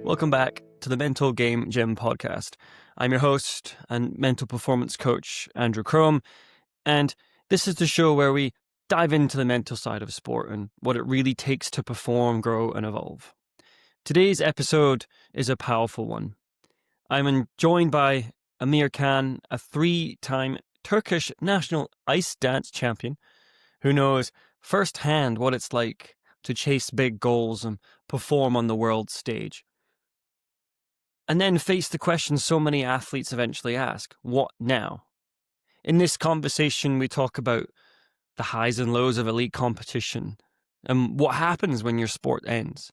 Welcome back to the Mental Game Gym podcast. I'm your host and mental performance coach, Andrew Crome, and this is the show where we dive into the mental side of sport and what it really takes to perform, grow, and evolve. Today's episode is a powerful one. I'm joined by Emir Ercan, a 3-time Turkish national ice dance champion who knows firsthand what it's like to chase big goals and perform on the world stage. And then face the question so many athletes eventually ask, what now? In this conversation, we talk about the highs and lows of elite competition and what happens when your sport ends,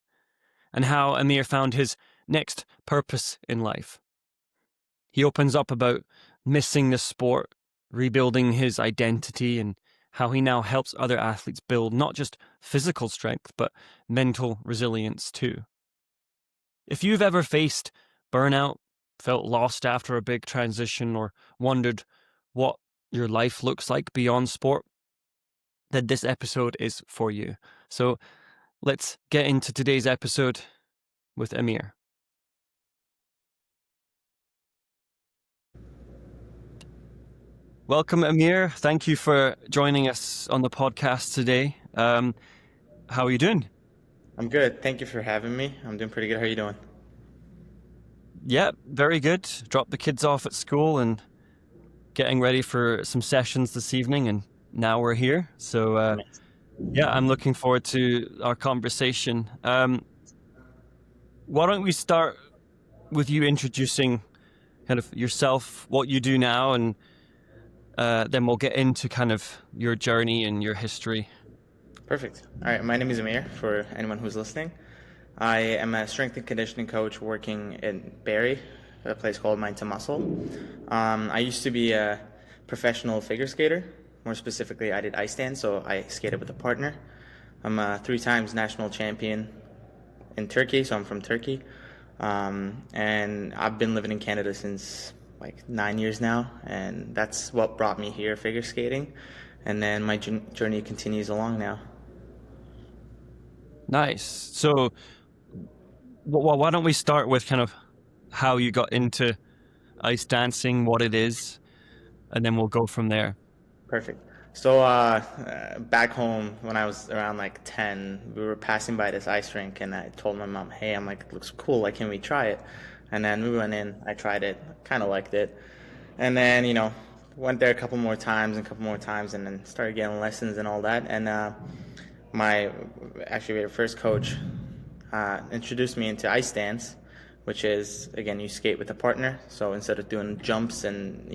and how Emir found his next purpose in life. He opens up about missing the sport, rebuilding his identity, and how he now helps other athletes build not just physical strength, but mental resilience too. If you've ever faced burnout, felt lost after a big transition, or wondered what your life looks like beyond sport, then this episode is for you. So let's get into today's episode with Emir. Welcome, Emir. Thank you for joining us on the podcast today. How are you doing? I'm good. Thank you for having me. I'm doing pretty good. How are you doing? Yeah, very good. Dropped the kids off at school and getting ready for some sessions this evening, and now we're here. So yeah, I'm looking forward to our conversation. Why don't we start with you introducing kind of yourself, what you do now, and then we'll get into kind of your journey and your history. Perfect. All right. My name is Emir, for anyone who's listening. I am a strength and conditioning coach working in Barrie, a place called Mind to Muscle. I used to be a professional figure skater. More specifically, I did ice dance, so I skated with a partner. I'm a 3 times national champion in Turkey, so I'm from Turkey. And I've been living in Canada since like 9 years now, and that's what brought me here, figure skating. And then my journey continues along now. Nice. So well, why don't we start with kind of how you got into ice dancing, what it is, and then we'll go from there. Perfect. So back home when I was around like 10, we were passing by this ice rink, and I told my mom, hey, I'm like, it looks cool, like, can we try it? And then we went in, I tried it, kind of liked it. And then, went there a couple more times, and then started getting lessons and all that. And my first coach introduced me into ice dance, which is, again, you skate with a partner. So instead of doing jumps and,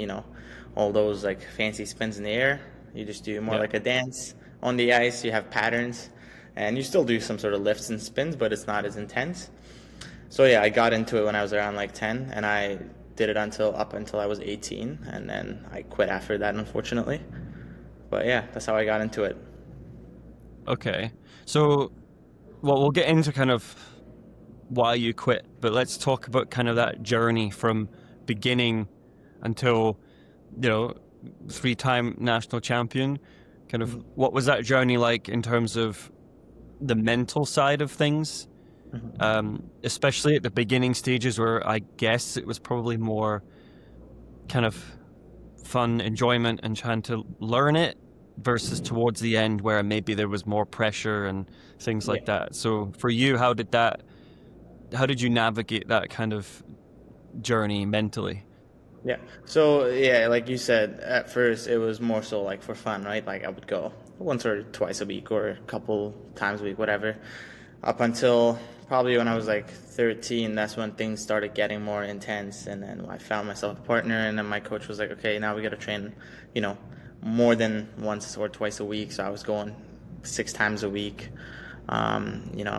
all those like fancy spins in the air, you just do more like a dance on the ice. You have patterns, and you still do some sort of lifts and spins, but it's not as intense. So yeah, I got into it when I was around like 10, and I did it up until I was 18, and then I quit after that, unfortunately. But yeah, that's how I got into it. Okay. So, well, we'll get into kind of why you quit, but let's talk about kind of that journey from beginning until, 3-time national champion. Kind of what was that journey like in terms of the mental side of things? Especially at the beginning stages where I guess it was probably more kind of fun, enjoyment, and trying to learn it, versus towards the end where maybe there was more pressure and things like that. So for you, how did you navigate that kind of journey mentally? Yeah. So yeah, like you said, at first it was more so like for fun, right? Like I would go once or twice a week or a couple times a week, whatever. Up until probably when I was like 13, that's when things started getting more intense. And then I found myself a partner, and then my coach was like, okay, now we got to train, more than once or twice a week. So I was going 6 times a week. I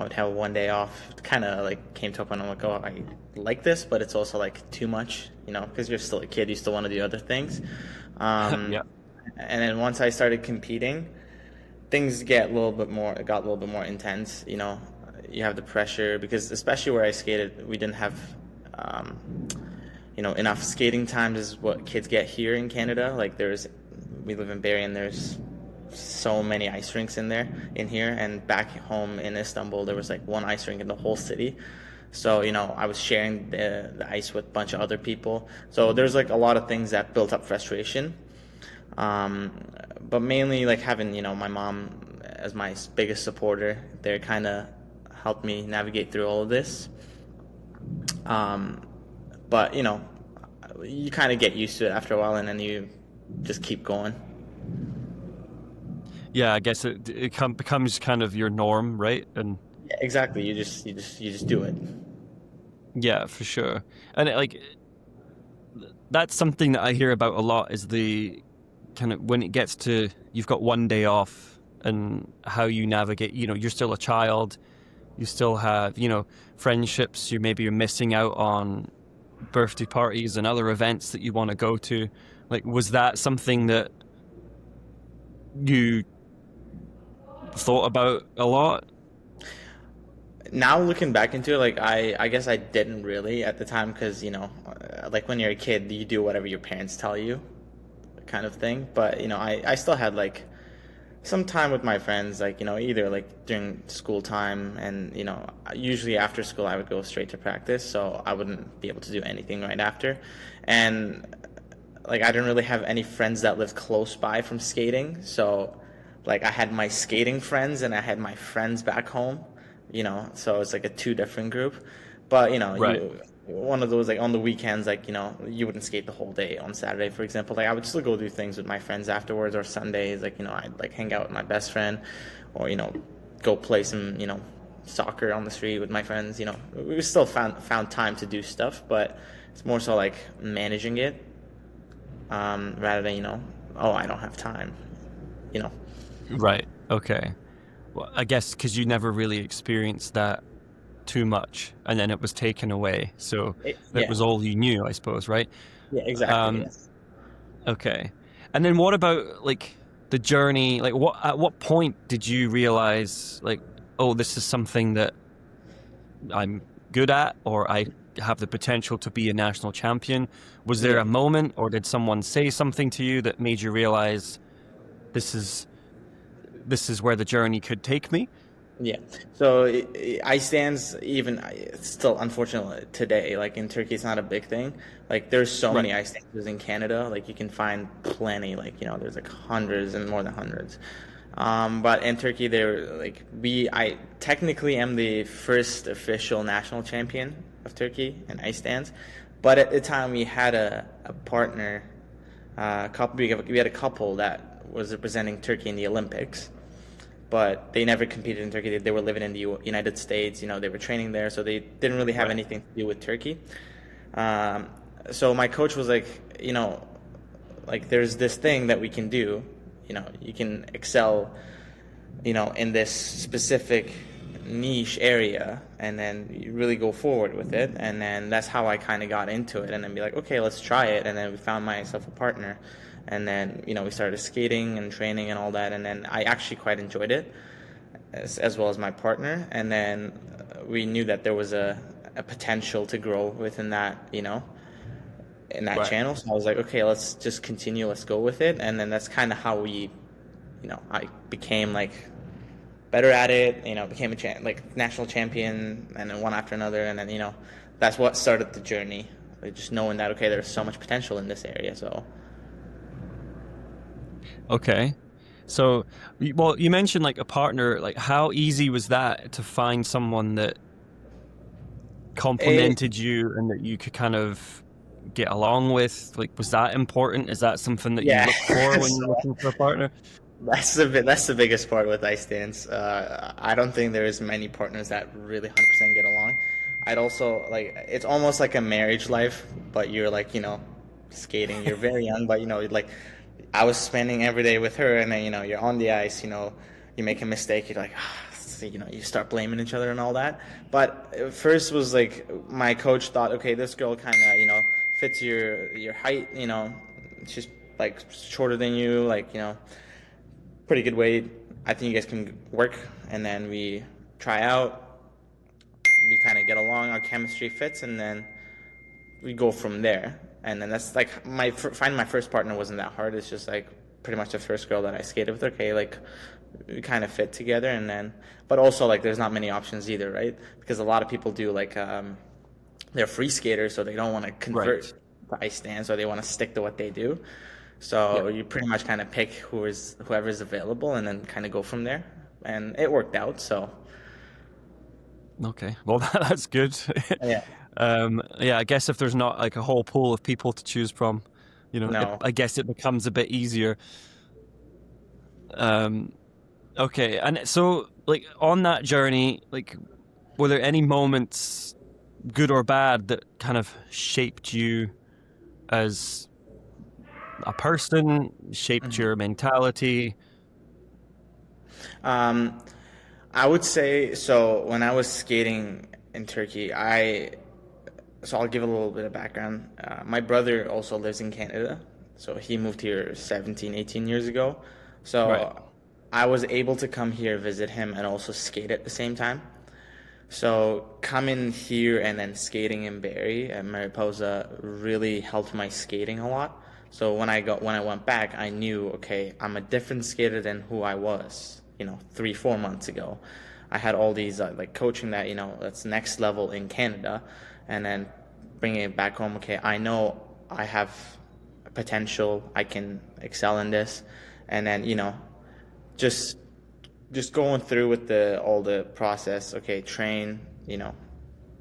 would have one day off. Kind of like came to a point I'm like, oh, I like this, but it's also like too much, because you're still a kid, you still want to do other things. Yeah. And then once I started competing, things got a little bit more intense. You have the pressure, because especially where I skated, we didn't have, enough skating times is what kids get here in Canada. Like we live in Barrie, and there's so many ice rinks in here, and back home in Istanbul there was like one ice rink in the whole city. So, I was sharing the ice with a bunch of other people. So there's like a lot of things that built up frustration. Um, but mainly like having, my mom as my biggest supporter, they kind of helped me navigate through all of this. Um, but, you kind of get used to it after a while, and then you just keep going. Yeah, I guess becomes kind of your norm, right? And Yeah, exactly. You just do it. yeah, for sure. And that's something that I hear about a lot is the kind of when it gets to you've got one day off and how you navigate, you're still a child, you still have, friendships, you're missing out on birthday parties and other events that you want to go to. Like, was that something that you thought about a lot? Now looking back into it, like I guess I didn't really at the time because like when you're a kid, you do whatever your parents tell you, kind of thing. But I still had like some time with my friends, like either like during school time, and usually after school I would go straight to practice, so I wouldn't be able to do anything right after, and like I didn't really have any friends that lived close by from skating, so like I had my skating friends and I had my friends back home, so it's like a two different group. But Right. you one of those like on the weekends, like you wouldn't skate the whole day on Saturday, for example. Like I would still go do things with my friends afterwards, or Sundays, like I'd like hang out with my best friend, or go play some soccer on the street with my friends. We still found time to do stuff, but it's more so like managing it, rather than oh, I don't have time, you know. Right. Okay. Well, I guess because you never really experienced that too much, and then it was taken away, so that Yeah, was all you knew, I suppose, right? yeah, exactly. Um, Yes. okay. And then what about like the journey? Like, at what point did you realize, like, oh, this is something that I'm good at, or I have the potential to be a national champion? Was there Yeah. a moment, or did someone say something to you that made you realize this is this is where the journey could take me? Yeah. So ice stands, even it's still unfortunately today, like in Turkey, it's not a big thing. Like there's so Right. many ice stands in Canada. Like you can find plenty. Like there's like hundreds and more than hundreds. But in Turkey, they're like I technically am the first official national champion of Turkey in ice stands. But at the time, we had a partner, couple. We had a couple that was representing Turkey in the Olympics, but they never competed in Turkey. They were living in the United States. They were training there, so they didn't really have Right. anything to do with Turkey. Um, so my coach was like, like there's this thing that we can do. You can excel, in this specific niche area, and then you really go forward with it. And then that's how I kind of got into it, and then be like, okay, let's try it. And then we found myself a partner, and then we started skating and training and all that, and then I actually quite enjoyed it, as well as my partner. And then we knew that there was a potential to grow within that, in that Right. channel. So I was like, okay, let's just continue, let's go with it. And then that's kind of how I became like better at it, became like national champion, and then one after another. And then that's what started the journey, like just knowing that okay, there's so much potential in this area. So Okay. So, well, you mentioned like a partner. Like, how easy was that to find someone that it, complimented you and that you could kind of get along with? Like, was that important? Is that something that you yeah. look for when you're So looking for a partner? that's the biggest part with ice dance. I don't think there's many partners that really 100% get along. I'd also like it's almost like a marriage life, but you're like skating. You're very young, but like I was spending every day with her, and then you're on the ice. You make a mistake, you're like so, you start blaming each other and all that. But at first was like my coach thought, okay, this girl kind of fits your height. She's like shorter than you, like pretty good weight. I think you guys can work. And then we try out. We kind of get along. Our chemistry fits, and then we go from there. And then that's like finding my first partner wasn't that hard. It's just like pretty much the first girl that I skated with. Okay, like we kind of fit together, and then but also like there's not many options either, right? Because a lot of people do like they're free skaters, so they don't want to convert Right. to ice stand, so they want to stick to what they do. Yeah. So you pretty much kind of pick whoever's available, and then kind of go from there. And it worked out. So Okay. Well, that's good. yeah, Yeah, I guess if there's not like a whole pool of people to choose from, no. I guess it becomes a bit easier. Um, okay. And so, like, on that journey, like, were there any moments, good or bad, that kind of shaped you as a person, shaped Mhm. your mentality? Um, I would say so. When I was skating in Turkey, so I'll give a little bit of background. My brother also lives in Canada, so he moved here 17, 18 years ago. Right. So I was able to come here, visit him, and also skate at the same time. So coming here and then skating in Barrie at Mariposa really helped my skating a lot. So when I went back, I knew, okay, I'm a different skater than who I was, 3, 4 months ago. I had all these like coaching that that's next level in Canada, and then bringing it back home. Okay, I know I have potential. I can excel in this, and then just just going through with the all the process. Okay, train,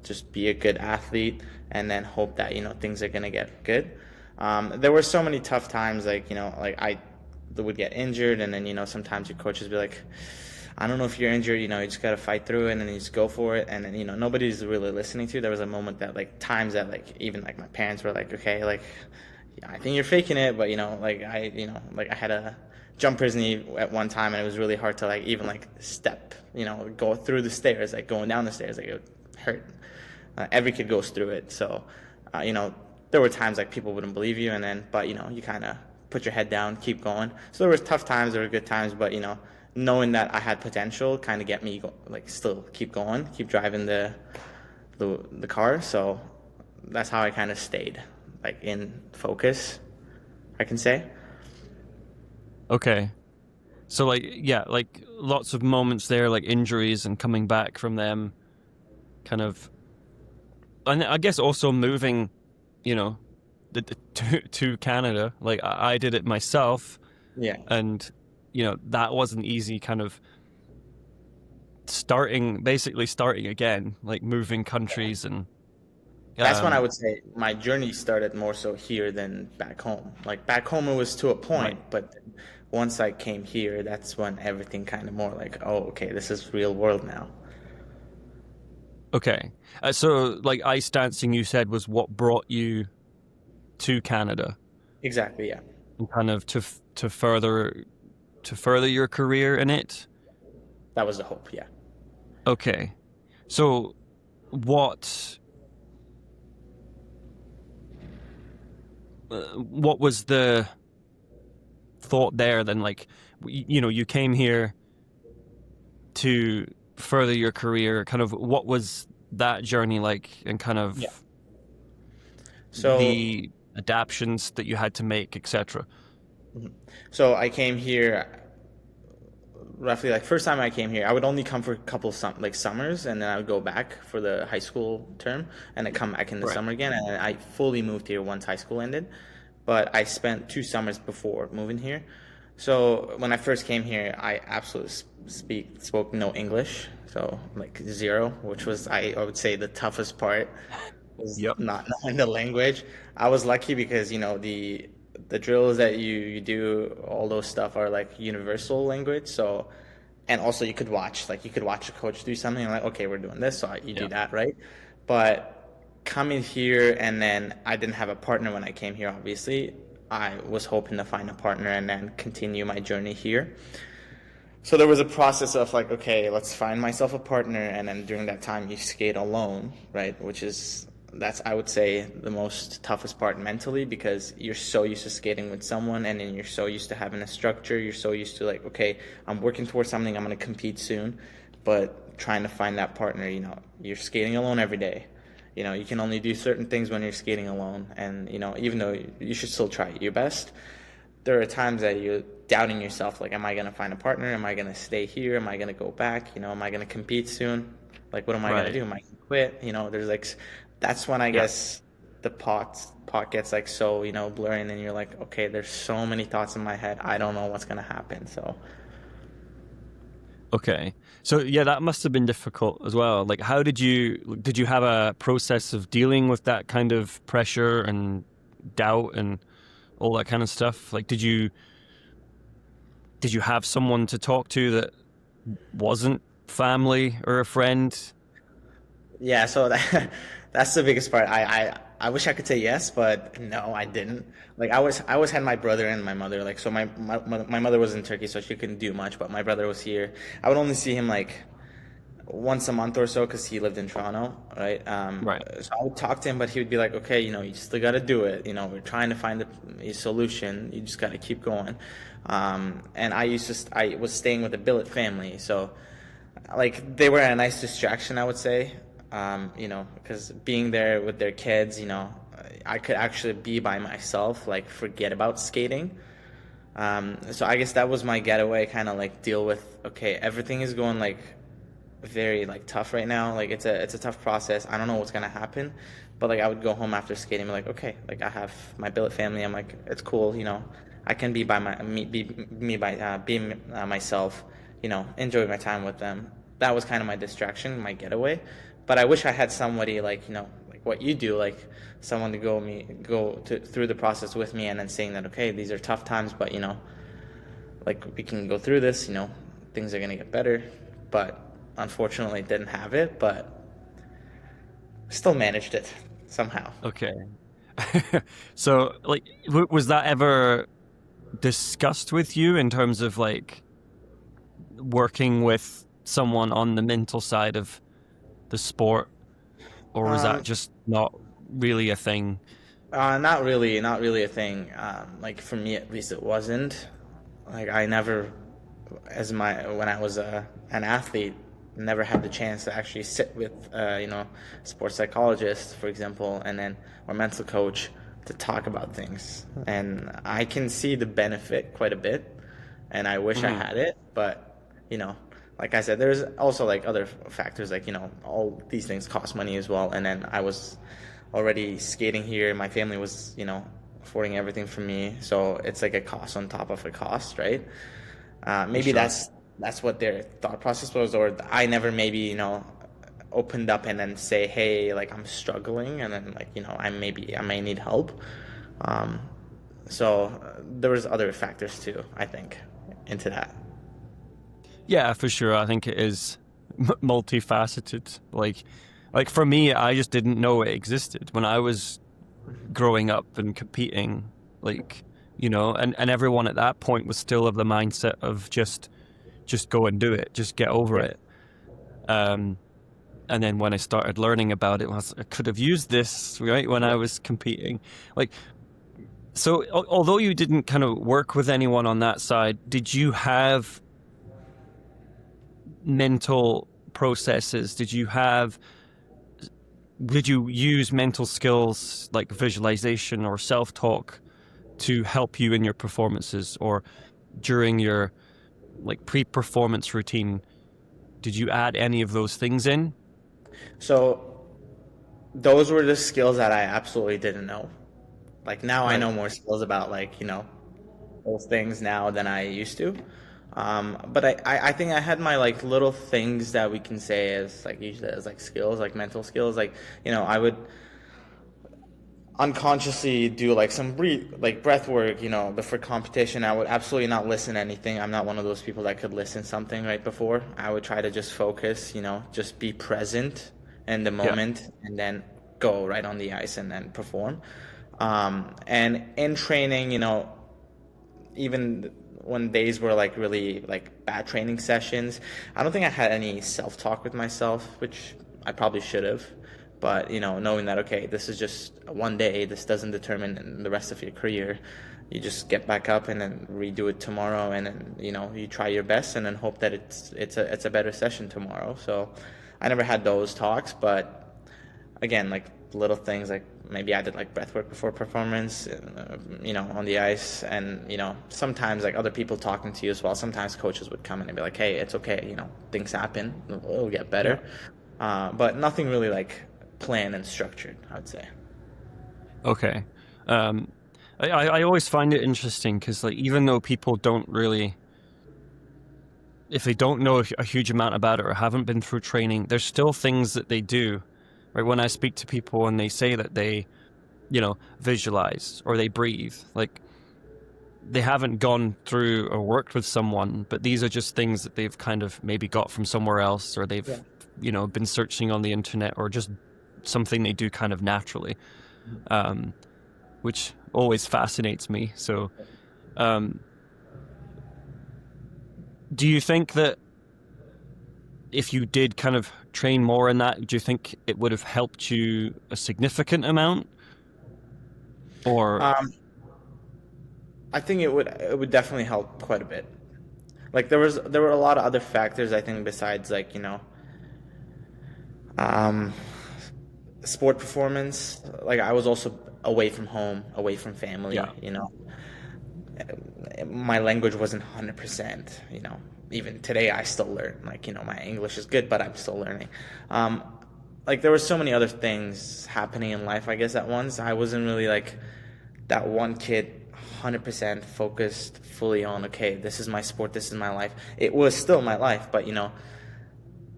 just be a good athlete, and then hope that things are gonna get good. There were so many tough times, like like I would get injured, and then sometimes your coaches be like, I don't know if you're injured, you just gotta fight through it, and then you just go for it, and then nobody's really listening to you. There was a moment that like times that like even like my parents were like, okay, like yeah, I think you're faking it, but like I had a jumper's knee at one time, and it was really hard to like even like step, go through the stairs, like going down the stairs, like it hurt. Every kid goes through it, so there were times like people wouldn't believe you, and then but you kind of put your head down, keep going. So there was tough times, there were good times, but knowing that I had potential kind of get me like still keep going, keep driving the car. So that's how I kind of stayed like in focus, I can say. Okay. So, like, yeah, like lots of moments there, like injuries and coming back from them, kind of. And I guess also moving, you know, to Canada. Like I did it myself, Yeah. and that wasn't easy. Kind of basically starting again, like moving countries and That's when I um, would say my journey started more so here than back home. Like back home, it was to a right. point, but once I came here, that's when everything kind of more like, oh, okay, this is real world now. Okay. So, like ice dancing, you said was what brought you to Canada, Exactly, yeah. and kind of to further your career in it. That was the hope, yeah. Okay. So, what what was the thought there then? Like, you came here to further your career. Kind of, what was that journey like, and kind Yeah. of So, the adaptations that you had to make, etc. mhm. so I came here roughly like first time I came here, I would only come for a couple like summers, and then I would go back for the high school term, and then come back in the Right. summer again. And I fully moved here once high school ended, but I spent 2 summers before moving here. So when I first came here, I absolutely spoke no English, so like zero, which was I would say the toughest part was Yep. not knowing the language. I was lucky because the drills that you do, all those stuff are like universal language. So, and also you could watch a coach do something like, okay, we're doing this, so you do Yeah. that, right? But coming here, and then I didn't have a partner when I came here. Obviously, I was hoping to find a partner and then continue my journey here. So there was a process of like, okay, let's find myself a partner, and then during that time you skate alone, right? That's I would say the most toughest part mentally, because you're so used to skating with someone, and then you're so used to having a structure, you're so used to like, okay, I'm working towards something, I'm gonna compete soon, but trying to find that partner, you're skating alone every day. You can only do certain things when you're skating alone, and even though you should still try your best, there are times that you're doubting yourself, like, am I going to find a partner? Am I going to stay here? Am I going to go back? Am I going to compete soon? Like, what am I going to Right. do? Am I going to quit? There's like, that's when I Yeah. guess the pot gets like so, blurry, and then you're like, okay, there's so many thoughts in my head. I don't know what's going to happen. So, Okay. So yeah, that must have been difficult as well. Like, how did you have a process of dealing with that kind of pressure and doubt and all that kind of stuff? Like, did you have someone to talk to that wasn't family or a friend? yeah, so that's the biggest part. I wish I could say yes, but no, I didn't. Like I was had my brother and my mother. Like so my mother was in Turkey, so she couldn't do much, but my brother was here. I would only see him like once a month or so because he lived in Toronto, right? Right. So I would talk to him, but he would be like, okay, you still got to do it. We're trying to find a solution. You just got to keep going. And I was staying with a billet family, so like they were a nice distraction, I would say. Because being there with their kids, I could actually be by myself, like forget about skating. So I guess that was my getaway, kind of like deal with, okay, everything is going like very like tough right now. Like it's a tough process. I don't know what's gonna happen, but like I would go home after skating, and be like, okay, like I have my billet family. I'm like, it's cool, I can be by my me be me by being myself, enjoy my time with them. That was kind of my distraction, my getaway. But I wish I had somebody like like what you do, like someone to through the process with me, and then saying that, okay, these are tough times, but like we can go through this. Things are gonna get better. But unfortunately, didn't have it, but still managed it somehow. Okay. So, like, was that ever discussed with you in terms of like working with someone on the mental side of the sport, or was that Um, just not really a thing? not really a thing. Like for me, at least, it wasn't. Like I never, when I was an athlete, never had the chance to actually sit with sports psychologist, for example, and then or mental coach to talk about things. And I can see the benefit quite a bit, and I wish I Hmm. had it, but you know. Like I said, there's also like other factors, like all these things cost money as well. And then I was already skating here. My family was, affording everything for me. So it's like a cost on top of a cost, right? For Maybe sure. that's what their thought process was, or I never maybe opened up and then say, hey, like I'm struggling, and then like I may need help. Um, so there was other factors too, I think, into that. Yeah, for sure. I think it is multifaceted. Like for me, I just didn't know it existed when I was growing up and competing. Like, and everyone at that point was still of the mindset of just go and do it, just get over Yeah. it. Um, and then when I started learning about it, I could have used this right when I Yeah. was competing. Like, so although you didn't kind of work with anyone on that side, did you have mental processes? Did you use mental skills like visualization or self-talk to help you in your performances, or during your like pre-performance routine? Did you add any of those things in? So those were the skills that I absolutely didn't know. Like now I Right. know more skills about like, those things now than I used to. But I think I had my like little things that we can say as like usually as like skills, like mental skills. Like, I would unconsciously do like some breath work, before competition. I would absolutely not listen to anything. I'm not one of those people that could listen something right before. I would try to just focus, just be present in the Yeah. moment, and then go right on the ice and then perform. And in training, even when days were like really like bad training sessions, I don't think I had any self-talk with myself, which I probably should have. But knowing that, okay, this is just one day, this doesn't determine the rest of your career. You just get back up and then redo it tomorrow, and then you try your best, and then hope that it's a better session tomorrow. So I never had those talks, but again, like little things, like maybe I did like breath work before performance, on the ice, and sometimes like other people talking to you as well. Sometimes coaches would come in and be like, "Hey, it's okay, things happen, it'll get Yeah. better," but nothing really like planned and structured, I would say. Okay. Um, I always find it interesting because, like, even though people don't really, if they don't know a huge amount about it or haven't been through training, there's still things that they do. Right? When I speak to people and they say that they, visualize or they breathe, like they haven't gone through or worked with someone, but these are just things that they've kind of maybe got from somewhere else, or they've, Yeah. been searching on the internet, or just something they do kind of naturally, um, which always fascinates me. So, um, do you think that if you did kind of train more in that, do you think it would have helped you a significant amount? Or, Um, I think it would definitely help quite a bit. Like there were a lot of other factors I think besides like um, sport performance. Like I was also away from home, away from yeah, family. My language wasn't 100%. Even today I still learn. Like my English is good, but I'm still learning. Um, like there were so many other things happening in life. I guess at once I wasn't really like that one kid 100% focused fully on, okay, this is my sport, this is my life. It was still my life, but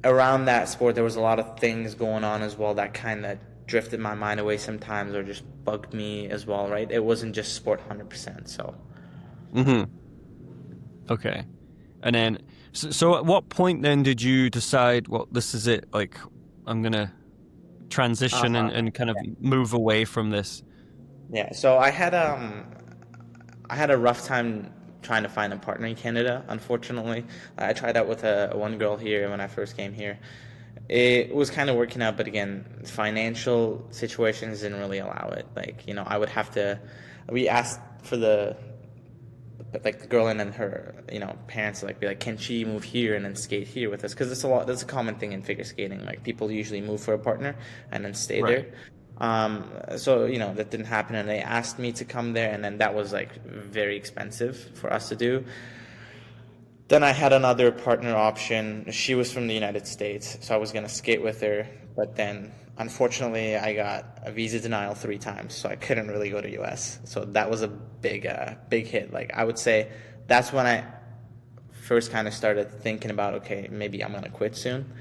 around that sport there was a lot of things going on as well that kind of drifted my mind away sometimes, or just bugged me as well, right? It wasn't just sport 100%. So mm-hmm. Okay. And then, so at what point then did you decide, well, this is it, like, I'm gonna transition uh, and kind of move away from this? yeah, so I had a rough time trying to find a partner in Canada, unfortunately. I tried out with a one girl here when I first came here. It was kind of working out, but again, financial situations didn't really allow it. Like, I would have to, we asked for like the girl and then her, parents to like be like, can she move here and then skate here with us? Because that's a common thing in figure skating. Like people usually move for a partner and then stay Right. there. So that didn't happen, and they asked me to come there, and then that was like very expensive for us to do. Then I had another partner option. She was from the United States, so I was gonna skate with her. But then, unfortunately, I got a visa denial 3 times, so I couldn't really go to US. So that was a big hit. Like I would say, that's when I first kind of started thinking about, okay, maybe I'm gonna quit soon,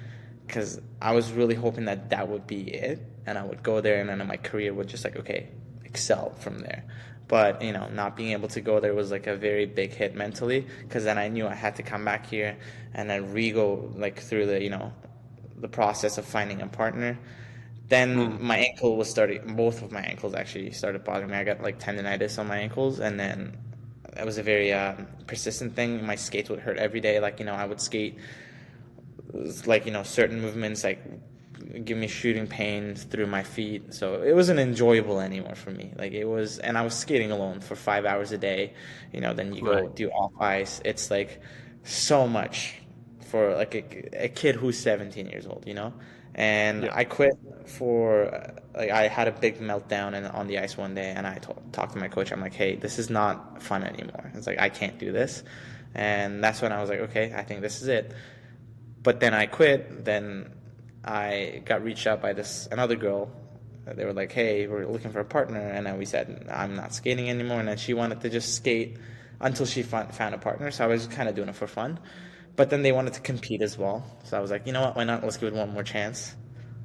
because I was really hoping that that would be it, and I would go there, and then my career would just like, okay, excel from there. But not being able to go there was like a very big hit mentally, because then I knew I had to come back here and then re-go like through the process of finding a partner. Then Mm. my ankle was starting. Both of my ankles actually started bothering me. I got like tendonitis on my ankles, and then it was a very persistent thing. My skates would hurt every day. Like I would skate, like certain movements like give me shooting pains through my feet, so it wasn't enjoyable anymore for me. Like it was, and I was skating alone for 5 hours a day. Then you go Right. do off ice. It's like so much for like a kid who's 17 years old, and Yeah. I quit for like I had a big meltdown on the ice one day, and I talked to my coach. I'm like, hey, this is not fun anymore. It's like I can't do this, and that's when I was like, okay, I think this is it. But then I quit. Then I got reached out by this another girl. They were like, "Hey, we're looking for a partner," and then we said, "I'm not skating anymore." And then she wanted to just skate until she found a partner. So I was kind of doing it for fun. But then they wanted to compete as well. So I was like, you know what? Why not? Let's give it one more chance.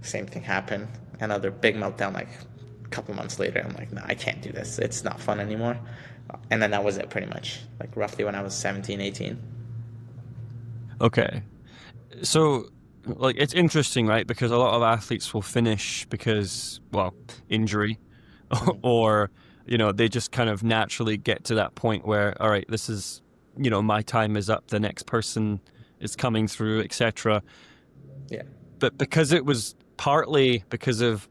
Same thing happened. Another big meltdown. Like a couple months later, I'm like, no, I can't do this. It's not fun anymore. And then that was it, pretty much. Like roughly when I was 17, 18. Okay. So, like, it's interesting, right? Because a lot of athletes will finish because, well, injury, or, they just kind of naturally get to that point where, all right, this is, my time is up, the next person is coming through, etc. Yeah. But because it was partly because of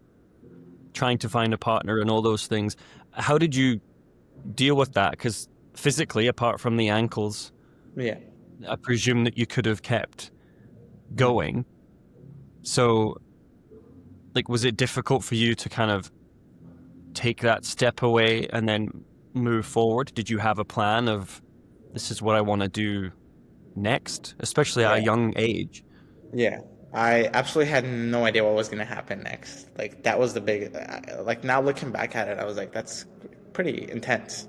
trying to find a partner and all those things, how did you deal with that? Because physically, apart from the ankles, Yeah. I presume that you could have kept going. So, like, was it difficult for you to kind of take that step away and then move forward? Did you have a plan of this is what I want to do next, especially at a Yeah. young age? Yeah, I absolutely had no idea what was gonna happen next. Like that was the big, like now looking back at it, I was like, that's pretty intense.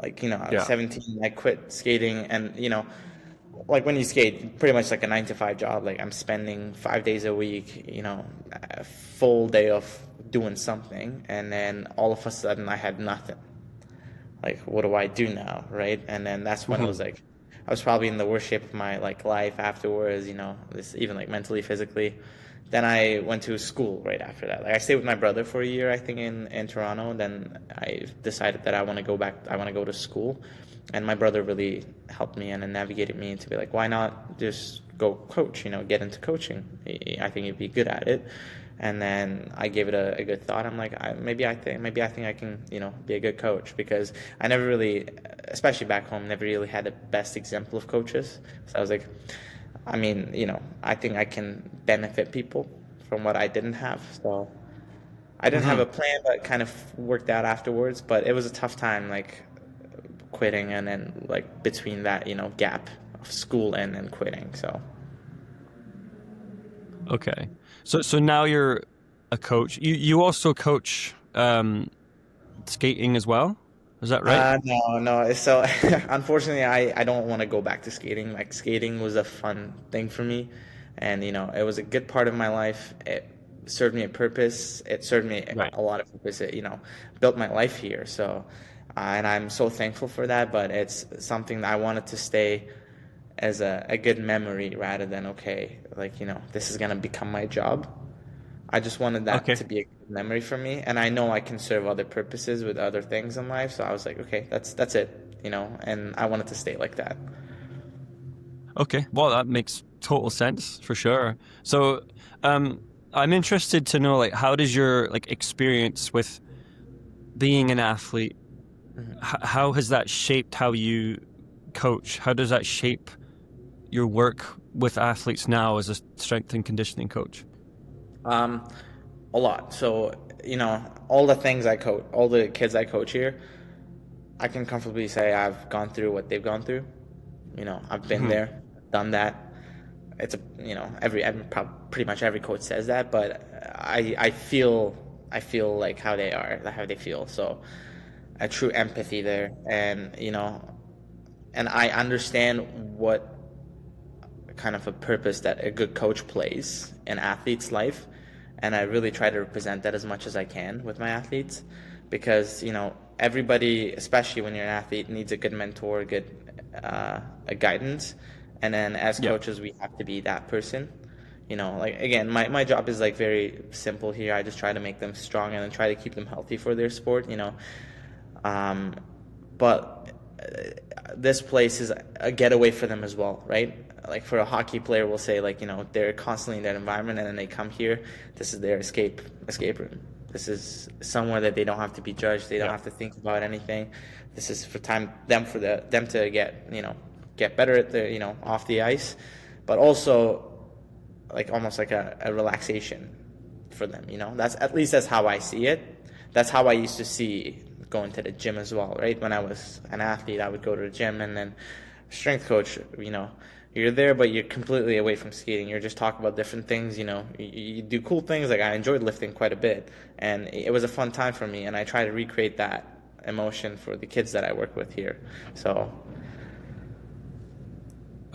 Like, I was Yeah. 17, I quit skating, and like when you skate, pretty much like a 9 to 5 job. Like I'm spending 5 days a week, a full day of doing something, and then all of a sudden I had nothing. Like what do I do now, right? And then that's when it Hmm. was like I was probably in the worst shape of my like life afterwards, this even like mentally, physically. Then I went to school right after that. Like I stayed with my brother for a year, I think, in Toronto. Then I decided that I want to go back. I want to go to school, and my brother really helped me and then navigated me to be like, why not just go coach? Get into coaching. I think you'd be good at it. And then I gave it a good thought. I'm like, maybe I think I can, be a good coach, because I never really, especially back home, never really had the best example of coaches. So I was like, I mean, I think I can benefit people from what I didn't have. So I didn't have Hmm. a plan, but kind of worked out afterwards. But it was a tough time, like quitting, and then like between that, gap of school and quitting. So Okay. So now you're a coach. You also coach skating as well. Is that right? no, no. So unfortunately, I don't want to go back to skating. Like skating was a fun thing for me, and it was a good part of my life. It served me a purpose. It served me Right. a lot of purpose. It, built my life here. So, and I'm so thankful for that. But it's something that I wanted to stay as a good memory rather than, okay, like, this is gonna become my job. I just wanted that Okay. to be a good memory for me, and I know I can serve other purposes with other things in life. So I was like, okay, that's it, and I wanted to stay like that. Okay. Well, that makes total sense for sure. So, um, I'm interested to know, like, how does your like experience with being an athlete, Mhm. how has that shaped how you coach? How does that shape your work with athletes now as a strength and conditioning coach? Um, a lot. So all the things I coach, all the kids I coach here, I can comfortably say I've gone through what they've gone through. I've been Hmm. there, done that. It's a pretty much every coach says that, but I feel like how they feel. So a true empathy there, and and I understand what kind of a purpose that a good coach plays in athlete's life, and I really try to represent that as much as I can with my athletes, because everybody, especially when you're an athlete, needs a good mentor, good a guidance, and then as Yeah. coaches we have to be that person. Like again, my job is like very simple here. I just try to make them strong and then try to keep them healthy for their sport. Um, but this place is a getaway for them as well, right? Like for a hockey player, we'll say like they're constantly in that environment, and then they come here. This is their escape room. This is somewhere that they don't have to be judged. They don't Yeah. have to think about anything. This is for them to get better at the off the ice, but also like almost like a relaxation for them. That's at least that's how I see it. That's how I used to see going to the gym as well, right? When I was an athlete, I would go to the gym, and then strength coach, you're there, but you're completely away from skating. You're just talking about different things, you do cool things. Like I enjoyed lifting quite a bit, and it was a fun time for me, and I try to recreate that emotion for the kids that I work with here. So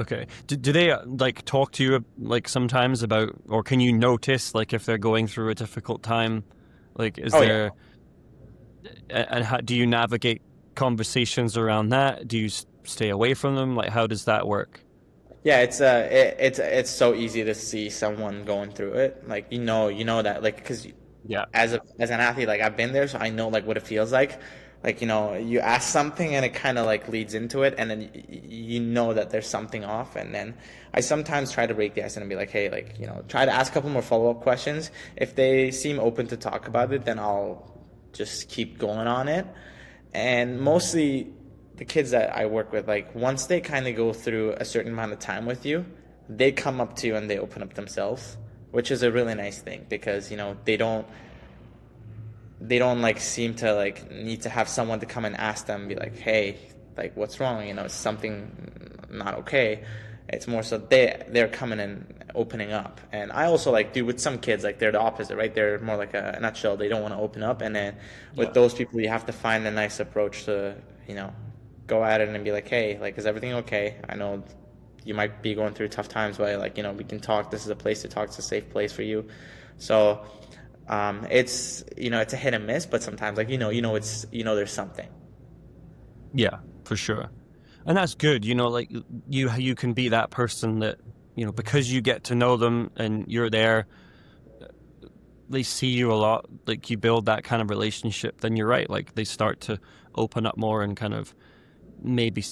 Okay. Do they like talk to you like sometimes about, or can you notice like if they're going through a difficult time? Like, is oh yeah. there, and how do you navigate conversations around that? Do you stay away from them? Like, how does that work? Yeah, it's so easy to see someone going through it. Like you know that, like, because Yeah. as an athlete, like I've been there, so I know like what it feels like. Like you ask something and it kind of like leads into it, and then you know that there's something off, and then I sometimes try to break the ice and be like, hey, like try to ask a couple more follow-up questions. If they seem open to talk about it, then I'll just keep going on it. And mostly the kids that I work with, like once they kind of go through a certain amount of time with you, they come up to you and they open up themselves. which is a really nice thing because they don't like seem to like need to have someone to come and ask them, be like, hey, like what's wrong? Is something not okay? It's more so they're coming and opening up. And I also like do with some kids, like they're the opposite, right? They're more like a nutshell. They don't want to open up. And then with Yeah. those people, you have to find a nice approach to, go at it and be like, hey, like, is everything okay? I know you might be going through tough times, but like, we can talk. This is a place to talk. It's a safe place for you. So, it's a hit and miss, but sometimes like, there's something. Yeah, for sure. And that's good, like you can be that person that, because you get to know them and you're there, they see you a lot, like you build that kind of relationship, then you're right, like they start to open up more and kind of maybe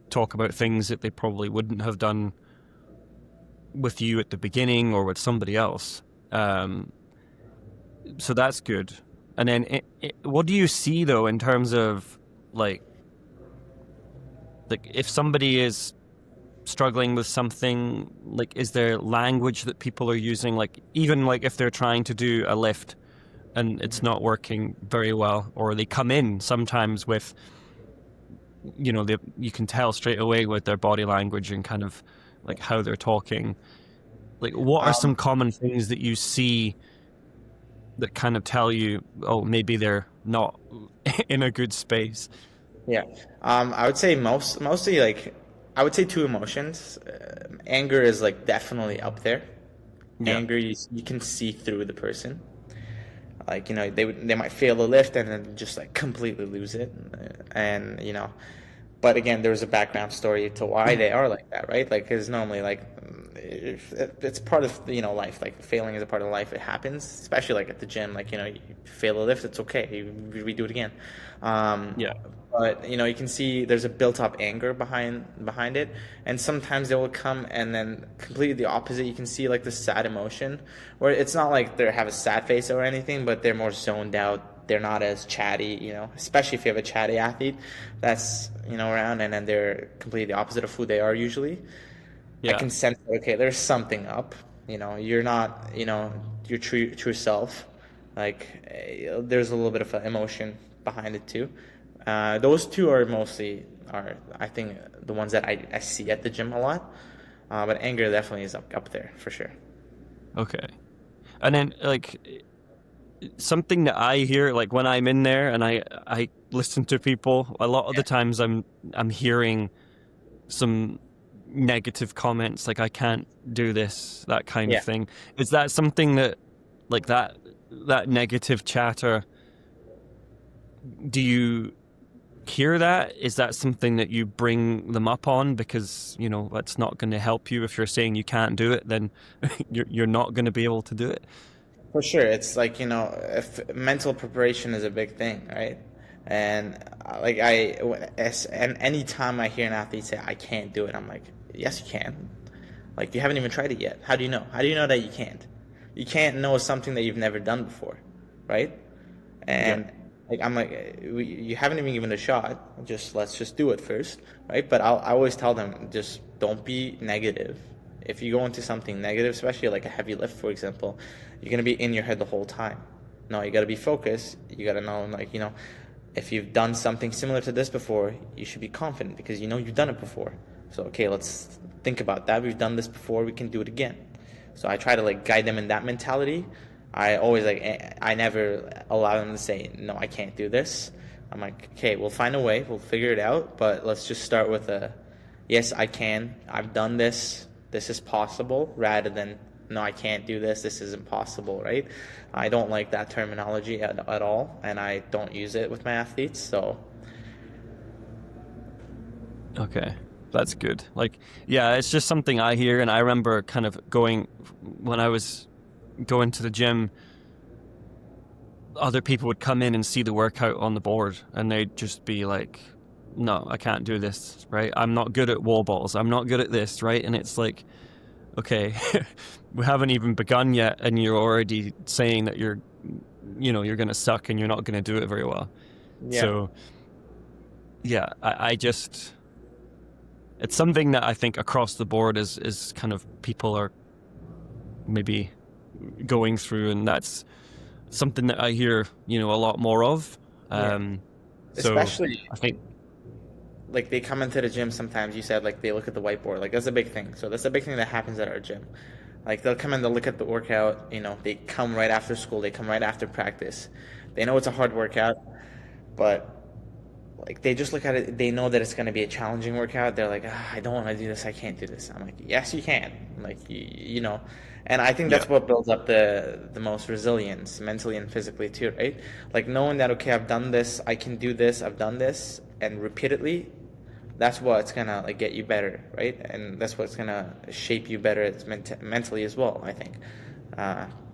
talk about things that they probably wouldn't have done with you at the beginning or with somebody else. So that's good. And then what do you see though in terms of like if somebody is struggling with something, like is there language that people are using, like even like if they're trying to do a lift and it's not working very well, or they come in sometimes with you can tell straight away with their body language and kind of like how they're talking, like what are some Um, common things that you see that kind of tell you, oh, maybe they're not in a good space? Yeah. I would say mostly like I would say two emotions. Anger is like definitely up there. Yeah. Anger, you can see through the person. Like, they might fail the lift and then just like completely lose it. And, but again, there's a background story to why they are like that, right? Like, because normally, like, it's part of life. Like, failing is a part of life. It happens, especially like at the gym. Like, you fail a lift, it's okay. You redo it again. Um, Yeah. but you can see there's a built-up anger behind it, and sometimes they will come and then completely the opposite. You can see like the sad emotion, where it's not like they have a sad face or anything, but they're more zoned out. They're not as chatty, especially if you have a chatty athlete that's around, and then they're completely the opposite of who they are usually. I Yeah. can sense that, okay, there's something up. You're not your true self. Like there's a little bit of emotion behind it too. Those two are I think the ones that I see at the gym a lot. But anger definitely is up there for sure. Okay. And then like something that I hear, like when I'm in there and I listen to people, a lot of the times I'm hearing some negative comments, like I can't do this, that kind of Yeah. thing. Is that something that, like that negative chatter, do you hear that? Is that something that you bring them up on? Because that's not going to help you. If you're saying you can't do it, then you're not going to be able to do it. For sure, it's like if mental preparation is a big thing, right? And like and any time I hear an athlete say I can't do it, I'm like, yes, you can. Like you haven't even tried it yet. How do you know? How do you know that you can't? You can't know something that you've never done before, right? Yeah. And like I'm like, you haven't even given it a shot. Let's just do it first, right? But I always tell them, just don't be negative. If you go into something negative, especially like a heavy lift, for example, you're gonna be in your head the whole time. No, you gotta be focused. You gotta know, like if you've done something similar to this before, you should be confident because you've done it before. So okay, let's think about that. We've done this before. We can do it again. So I try to like guide them in that mentality. I always I never allow them to say no, I can't do this. I'm like, okay, we'll find a way, we'll figure it out, but let's just start with a yes, I can. I've done this. This is possible, rather than no, I can't do this. This is impossible, right? I don't like that terminology at all, and I don't use it with my athletes. So Okay, that's good. Like, yeah, it's just something I hear, and I remember kind of going when I was going to the gym. Other people would come in and see the workout on the board, and they'd just be like, "No, I can't do this. Right? I'm not good at wall balls. I'm not good at this. Right?" And it's like, okay, we haven't even begun yet, and you're already saying that you're gonna suck and you're not gonna do it very well. yeah, So yeah, I just, it's something that I think across the board is kind of people are maybe going through, and that's something that I hear, a lot more of. Yeah. So Especially I think, like they come into the gym sometimes. You said like they look at the whiteboard. Like that's a big thing. So that's a big thing that happens at our gym. Like they'll come in, they'll look at the workout. They come right after school. They come right after practice. They know it's a hard workout, but like they just look at it. They know that it's going to be a challenging workout. They're like, I don't want to do this. I can't do this. I'm like, yes, you can. Like and I think yeah, that's what builds up the most resilience mentally and physically too, right? Like knowing that okay, I've done this. I can do this. I've done this, and repeatedly. That's what's gonna like get you better, right? And that's what's gonna shape you better mentally as well. I think.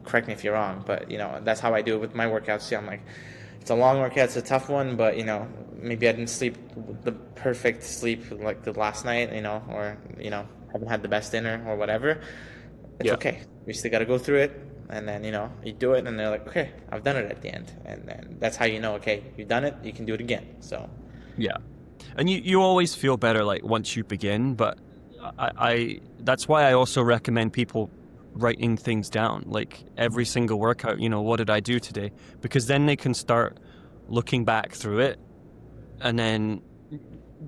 Correct me if you're wrong, but that's how I do it with my workouts too. I'm like, it's a long workout, it's a tough one, but maybe I didn't sleep the perfect sleep like the last night, or haven't had the best dinner or whatever. It's yeah, okay. We still got to go through it, and then you do it, and they're like, okay, I've done it at the end, and then that's how okay, you've done it, you can do it again. So yeah. And you always feel better like once you begin, but I that's why I also recommend people writing things down, like every single workout, what did I do today? Because then they can start looking back through it and then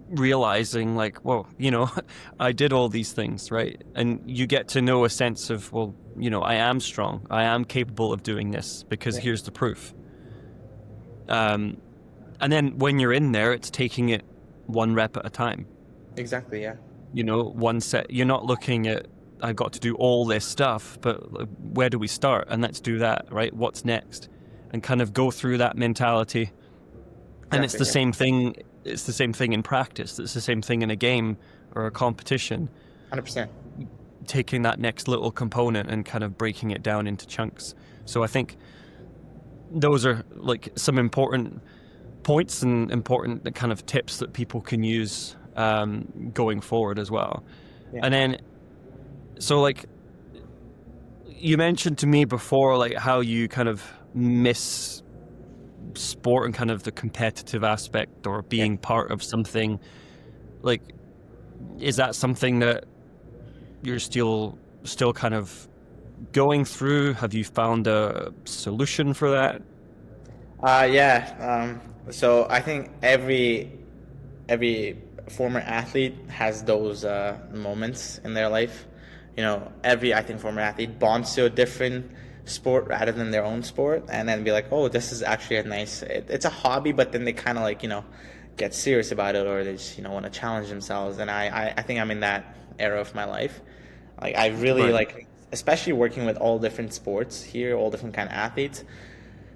realizing like, whoa, I did all these things, right? And you get to know a sense of, well, I am strong, I am capable of doing this because yeah, here's the proof. And then when you're in there, it's taking it one rep at a time. exactly, yeah, One set. You're not looking at, I've got to do all this stuff, but where do we start? And let's do that, right? What's next? And kind of go through that mentality. And it's exactly, the yeah, same thing. It's the same thing in practice. It's the same thing in a game or a competition. 100%. Taking that next little component and kind of breaking it down into chunks. So I think those are like some important points and important kind of tips that people can use going forward as well. Yeah. And then, so like you mentioned to me before, like how you kind of miss sport and kind of the competitive aspect or being part of something. Like, is that something that you're still kind of going through? Have you found a solution for that? Yeah. So I think every former athlete has those moments in their life. Every I think former athlete bonds to a different sport rather than their own sport, and then be like, oh, this is actually a nice. It's a hobby, but then they kind of like get serious about it, or they just want to challenge themselves. And I think I'm in that era of my life. Like I really Right. like, especially working with all different sports here, all different kind of athletes.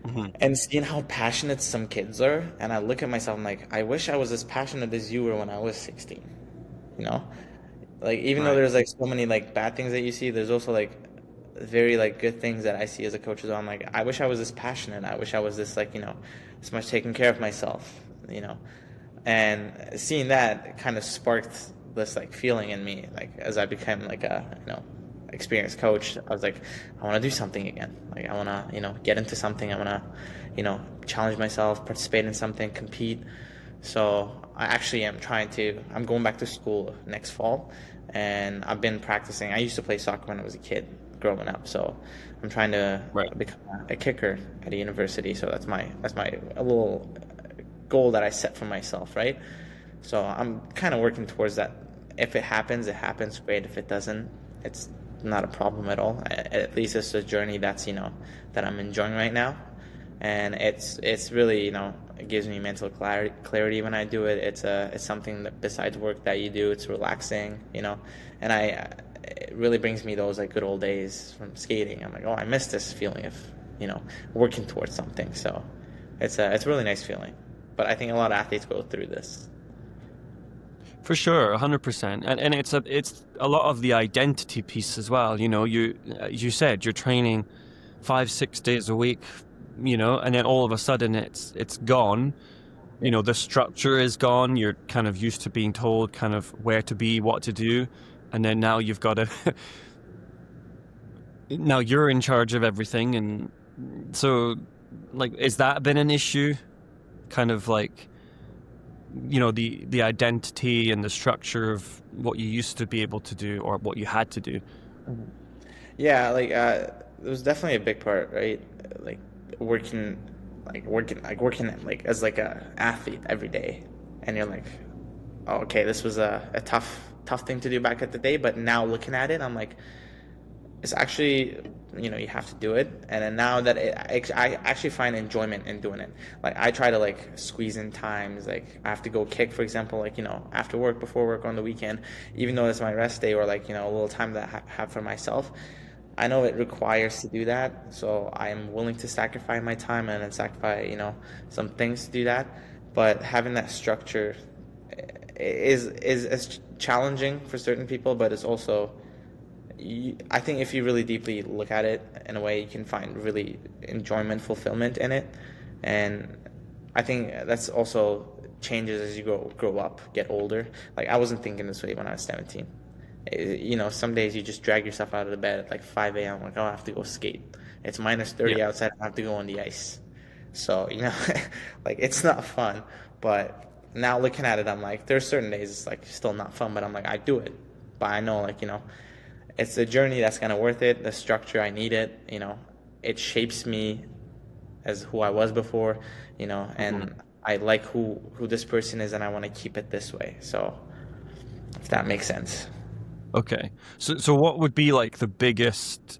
Hmm. And seeing how passionate some kids are, and I look at myself, I'm like, I wish I was as passionate as you were when I was 16. You know, like even though Right. there's like so many like bad things that you see, there's also like very like good things that I see as a coach as well. I'm like, I wish I was this passionate. I wish I was this like this much taking care of myself. And seeing that kind of sparked this like feeling in me, like as I became like a experienced coach. I was like, I want to do something again. Like I want to get into something. I want to challenge myself, participate in something, compete. So I actually am trying to. I'm going back to school next fall, and I've been practicing. I used to play soccer when I was a kid growing up, so I'm trying to Right. become a kicker at a university. So that's my a little goal that I set for myself, right? So I'm kind of working towards that. If it happens, it happens. Great. If it doesn't, it's not a problem at all. At least it's a journey that's that I'm enjoying right now, and it's really it gives me mental clarity when I do it. It's something that besides work that you do. It's relaxing, and it really brings me those like good old days from skating. I'm like, oh, I miss this feeling of working towards something. So it's a really nice feeling. But I think a lot of athletes go through this. For sure, 100%, and it's a lot of the identity piece as well. You as you said, you're training 5-6 days a week, and then all of a sudden it's gone. The structure is gone. You're kind of used to being told kind of where to be, what to do, and then now you've got to now you're in charge of everything. And so, like, is that been an issue? Kind of like the identity and the structure of what you used to be able to do or what you had to do. Yeah, like it was definitely a big part, right? Like working, working like as like a athlete every day, and you're like, oh, okay, this was a tough thing to do back at the day, but now looking at it, I'm like, it's actually, you have to do it. And then now that I actually find enjoyment in doing it. Like I try to like squeeze in times, like I have to go kick, for example, like, after work, before work, on the weekend, even though it's my rest day, or like, a little time that I have for myself. I know it requires to do that, so I am willing to sacrifice my time and then sacrifice, some things to do that. But having that structure is challenging for certain people, but it's also, I think if you really deeply look at it in a way, you can find really enjoyment, fulfillment in it. And I think that's also changes as you grow up, get older. Like I wasn't thinking this way when I was 17. Some days you just drag yourself out of the bed at like 5 a.m. Like, oh, I have to go skate. It's minus 30 Yeah. outside. I have to go on the ice. So, like it's not fun. But now looking at it, I'm like, there's certain days it's like still not fun, but I'm like, I do it. But I know, like, it's a journey that's kind of worth it. The structure, I need it. It shapes me as who I was before, and I like who this person is, and I want to keep it this way. So, if that makes sense. Okay. So what would be like the biggest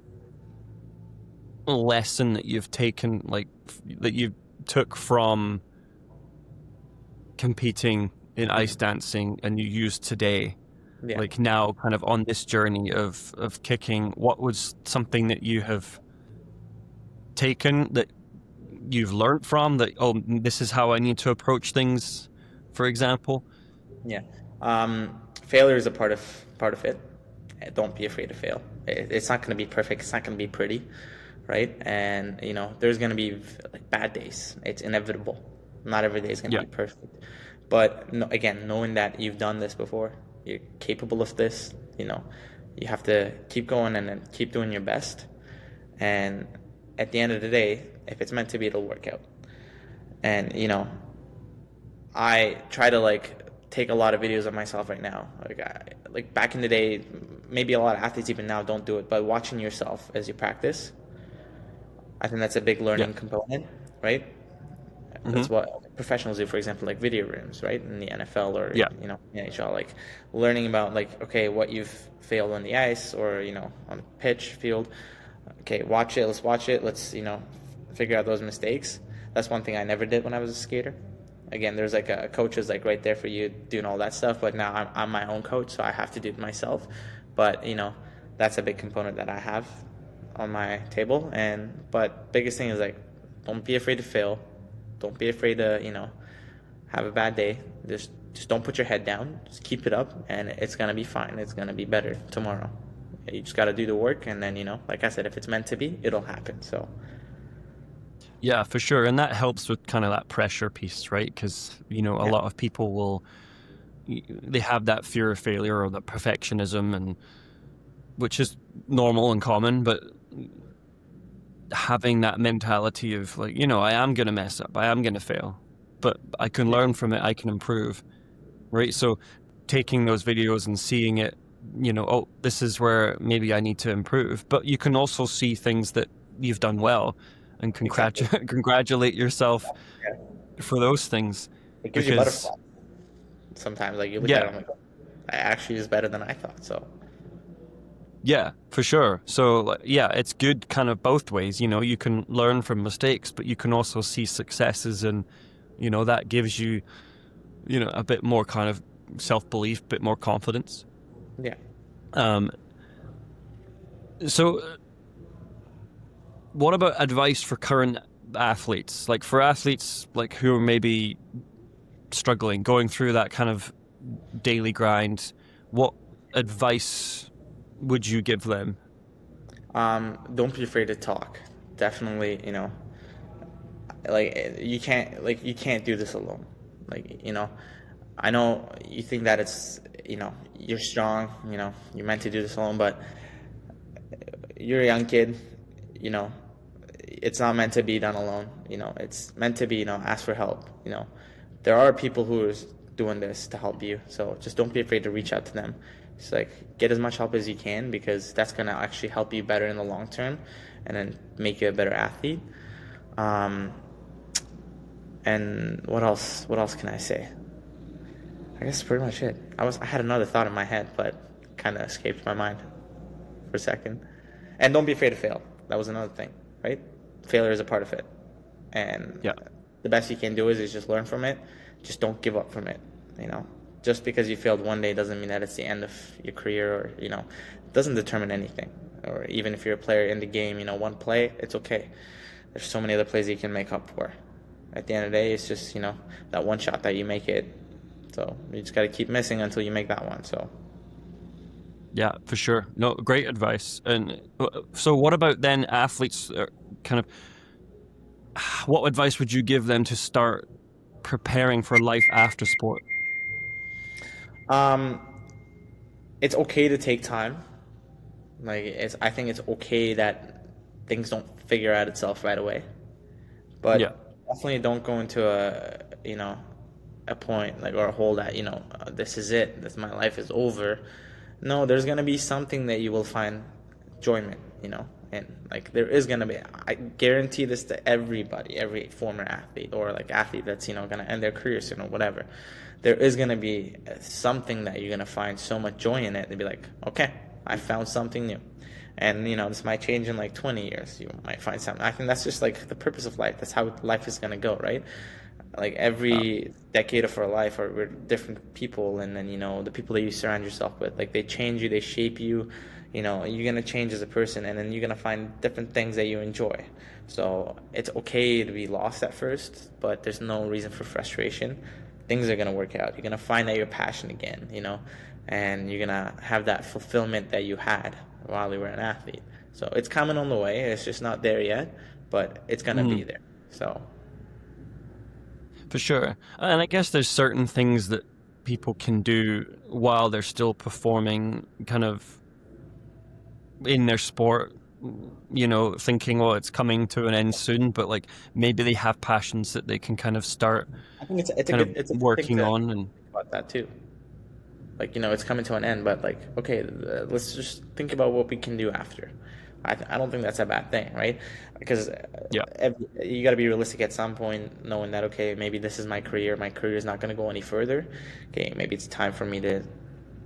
lesson that you've taken, like that you took from competing in ice dancing and you use today? Yeah. Like now kind of on this journey of kicking, what was something that you have taken that you've learned from that, oh, this is how I need to approach things, for example? Yeah. Failure is a part of it. Don't be afraid to fail. It's not going to be perfect. It's not going to be pretty, right? And there's going to be like bad days. It's inevitable. Not every day is going to be perfect. But no, again, knowing that you've done this before, you're capable of this. You have to keep going and then keep doing your best. And at the end of the day, if it's meant to be, it'll work out. And I try to like take a lot of videos of myself right now. Like back in the day, maybe a lot of athletes even now don't do it, but watching yourself as you practice, I think that's a big learning component, right? That's what professionals do, for example, like video rooms, right? In the NFL or NHL, like learning about like, okay, what you've failed on the ice or on the pitch field. Okay, watch it. Let's watch it. Let's figure out those mistakes. That's one thing I never did when I was a skater. Again, there's like a coach is like right there for you doing all that stuff. But now I'm my own coach, so I have to do it myself. But that's a big component that I have on my table. But biggest thing is like, don't be afraid to fail. Don't be afraid to have a bad day. Just don't put your head down. Just keep it up, and it's gonna be fine. It's gonna be better tomorrow. You just gotta do the work, and then like I said, if it's meant to be, it'll happen. So. Yeah, for sure. And that helps with kind of that pressure piece, right? Because, a lot of people they have that fear of failure or the perfectionism, and which is normal and common, but having that mentality of like, I am going to mess up, I am going to fail, but I can learn from it, I can improve, right? So taking those videos and seeing it, oh, this is where maybe I need to improve, but you can also see things that you've done well and congratulate yourself for those things. It gives you butterflies. Sometimes, like you look at it, I'm like, I actually is better than I thought. So. Yeah, for sure. So yeah, it's good kind of both ways. You can learn from mistakes, but you can also see successes, and that gives you, a bit more kind of self-belief, a bit more confidence. Yeah. So what about advice for current athletes? Like for athletes like who are maybe struggling, going through that kind of daily grind, what advice would you give them? Don't be afraid to talk. Definitely, like you can't do this alone. Like, I know you think that it's, you're strong, you're meant to do this alone, but you're a young kid, it's not meant to be done alone. It's meant to be, ask for help. There are people who are doing this to help you. So just don't be afraid to reach out to them. It's like, get as much help as you can, because that's going to actually help you better in the long term. and then make you a better athlete. And what else? What else can I say? I guess pretty much it. I had another thought in my head, but kind of escaped my mind for a second. And don't be afraid to fail. That was another thing, right? Failure is a part of it, and Yeah. the best you can do is just learn from it. Just don't give up from it. Just because you failed one day doesn't mean that it's the end of your career, or it doesn't determine anything. Or even if you're a player in the game, one play, it's okay. There's so many other plays you can make up for. At the end of the day, it's just that one shot that you make it. So you just got to keep missing until you make that one. So. Yeah, for sure. No, great advice. And so what about then athletes, kind of, what advice would you give them to start preparing for life after sport? It's okay to take time. I think it's okay that things don't figure out itself right away. But Yeah. definitely don't go into a point or a hole that this is it. My life is over. No, there's gonna be something that you will find enjoyment. And there is gonna be. I guarantee this to everybody, every former athlete or athlete that's gonna end their career soon or whatever. There is gonna be something that you're gonna find so much joy in it. They'd be like, okay, I found something new. And this might change in 20 years. You might find something. I think that's just the purpose of life. That's how life is gonna go, right? Every decade of our life, we're different people, and then the people that you surround yourself with, they change you, they shape you. You're gonna change as a person, and then you're gonna find different things that you enjoy. So it's okay to be lost at first, but there's no reason for frustration. Things are gonna work out. You're gonna find that you're passionate again, and you're gonna have that fulfillment that you had while you were an athlete. So it's coming on the way. It's just not there yet, but it's gonna be there. So. For sure. And I guess there's certain things that people can do while they're still performing kind of in their sport, thinking, oh, it's coming to an end soon, but maybe they have passions that they can kind of start I think it's a good working thing to on. And think about that too. It's coming to an end, but okay, let's just think about what we can do after. I don't think that's a bad thing, right? Because yeah, you got to be realistic at some point, knowing that, okay, maybe this is my career. My career is not going to go any further. Okay, maybe it's time for me to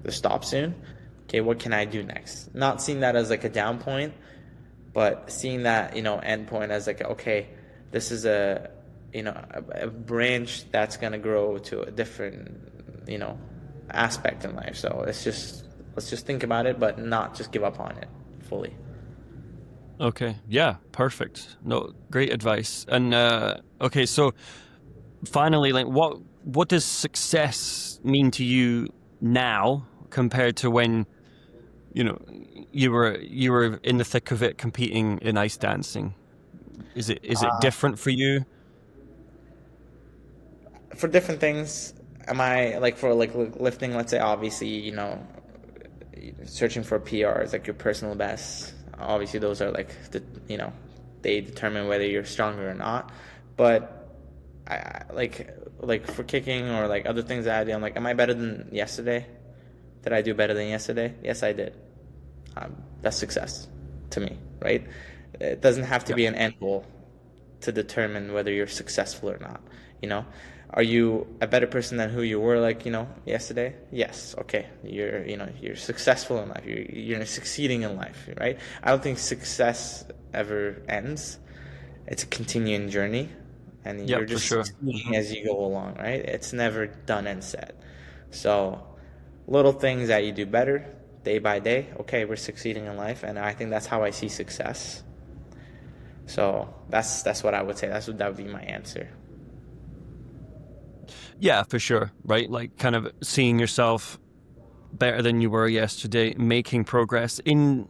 stop soon. Okay, what can I do next? Not seeing that as a down point, but seeing that end point as okay, this is a branch that's going to grow to a different aspect in life. So let's just think about it, but not just give up on it fully. Okay. Yeah. Perfect. No, great advice. And okay, so finally, what does success mean to you now compared to when you were in the thick of it competing in ice dancing? Is it different for you? For different things, am I for lifting? Let's say, obviously, searching for PRs, your personal best. Obviously, those are they determine whether you're stronger or not. But I for kicking or other things that I do, I'm am I better than yesterday? Did I do better than yesterday? Yes, I did. That's success to me, right? It doesn't have to be an end goal to determine whether you're successful or not. Are you a better person than who you were yesterday? Yes. Okay. You're successful in life. You're succeeding in life, right? I don't think success ever ends. It's a continuing journey, and you're just succeeding as you go along, right? It's never done and said. So little things that you do better day by day. Okay, we're succeeding in life, and I think that's how I see success. So that's what I would say. That would be my answer. Yeah, for sure. Right. Kind of seeing yourself better than you were yesterday, making progress in,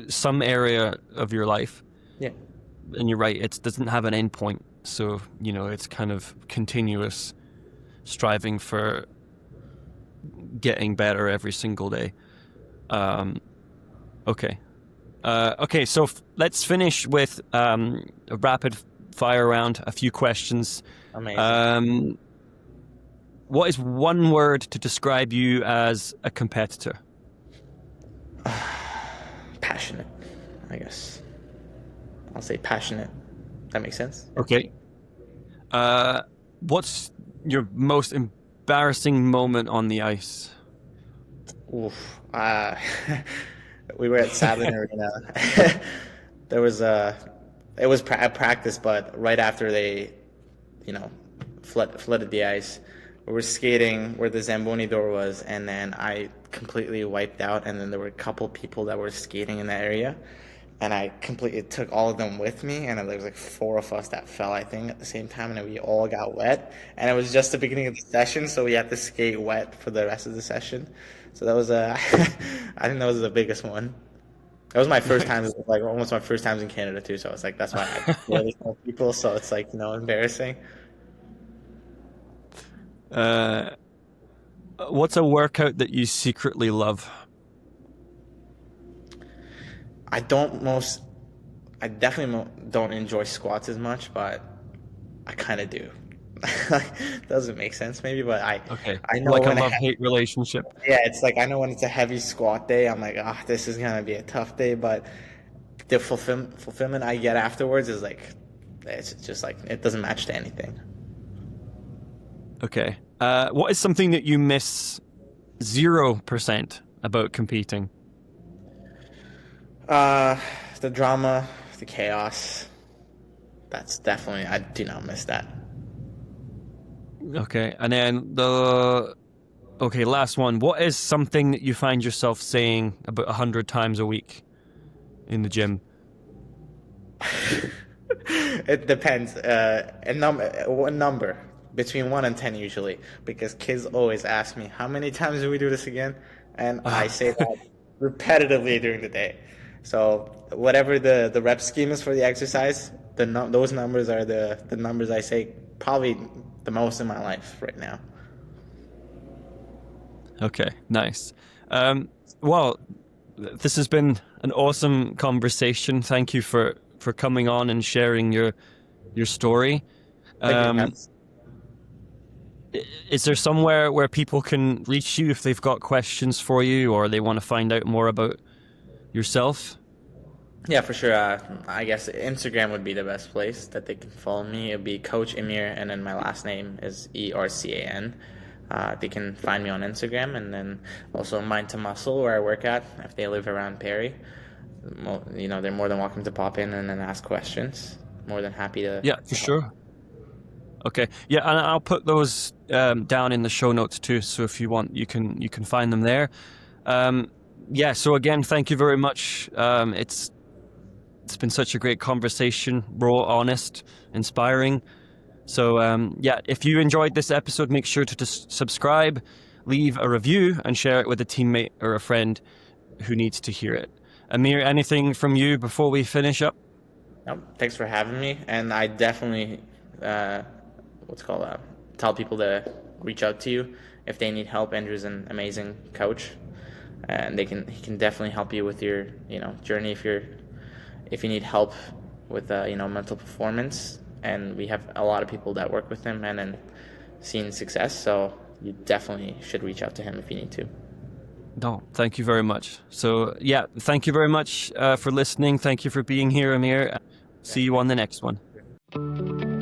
some area of your life. Yeah. And you're right. It doesn't have an end point. So, it's kind of continuous striving for getting better every single day. Okay. Okay. So let's finish with a rapid fire round, a few questions. Amazing. What is one word to describe you as a competitor? Passionate, I guess. I'll say passionate. That makes sense? Okay. What's your most embarrassing moment on the ice? Oof. We were at Sabin Arena. There was it was a practice, but right after they, you know, flooded the ice, we were skating where the Zamboni door was, and then I completely wiped out, and then there were a couple people that were skating in that area, and I completely took all of them with me, and there was like four of us that fell, I think, at the same time, and we all got wet, and it was just the beginning of the session, so we had to skate wet for the rest of the session. So that was I think that was the biggest one. That was my first time, like almost my first times in Canada too. So it's like that's why I really know people. So it's like embarrassing. Uh, what's a workout that you secretly love? I don't most, I definitely don't enjoy squats as much, but I kind of do. Doesn't make sense maybe, but Okay, I know like a when love-hate relationship. yeah, it's like I know when it's a heavy squat day, I'm like, ah, this is gonna be a tough day, but the fulfillment I get afterwards is like, it's just like it doesn't match to anything. Okay. What is something that you miss 0% about competing? The drama, the chaos. That's definitely, I do not miss that. Okay, and then okay, last one. What is something that you find yourself saying about 100 times a week in the gym? It depends. One number between 1 and 10 usually, because kids always ask me how many times do we do this again, and I say that repetitively during the day. So whatever the rep scheme is for the exercise, those numbers are the numbers I say probably the most in my life right now. Okay, nice. Well, this has been an awesome conversation. Thank you for coming on and sharing your story. Thank you, Um, Hans. is there somewhere where people can reach you if they've got questions for you or they want to find out more about yourself? Yeah, for sure. I guess Instagram would be the best place that they can follow me. It'd be Coach Emir, and then my last name is Ercan. They can find me on Instagram, and then also Mind to Muscle, where I work at. If they live around Perry, they're more than welcome to pop in and then ask questions. More than happy to. Yeah, for sure. Okay, yeah, and I'll put those down in the show notes too. So if you want, you can find them there. Yeah. So again, thank you very much. It's been such a great conversation, raw, honest, inspiring. So yeah, if you enjoyed this episode, make sure to just subscribe, leave a review, and share it with a teammate or a friend who needs to hear it. Emir, anything from you before we finish up? No, thanks for having me, and I definitely tell people to reach out to you if they need help. Andrew's an amazing coach, and he can definitely help you with your journey if you need help with mental performance. And we have a lot of people that work with him and then seen success, so you definitely should reach out to him if you need to. No, thank you very much. So yeah, thank you very much for listening. Thank you for being here, Emir. See you on the next one.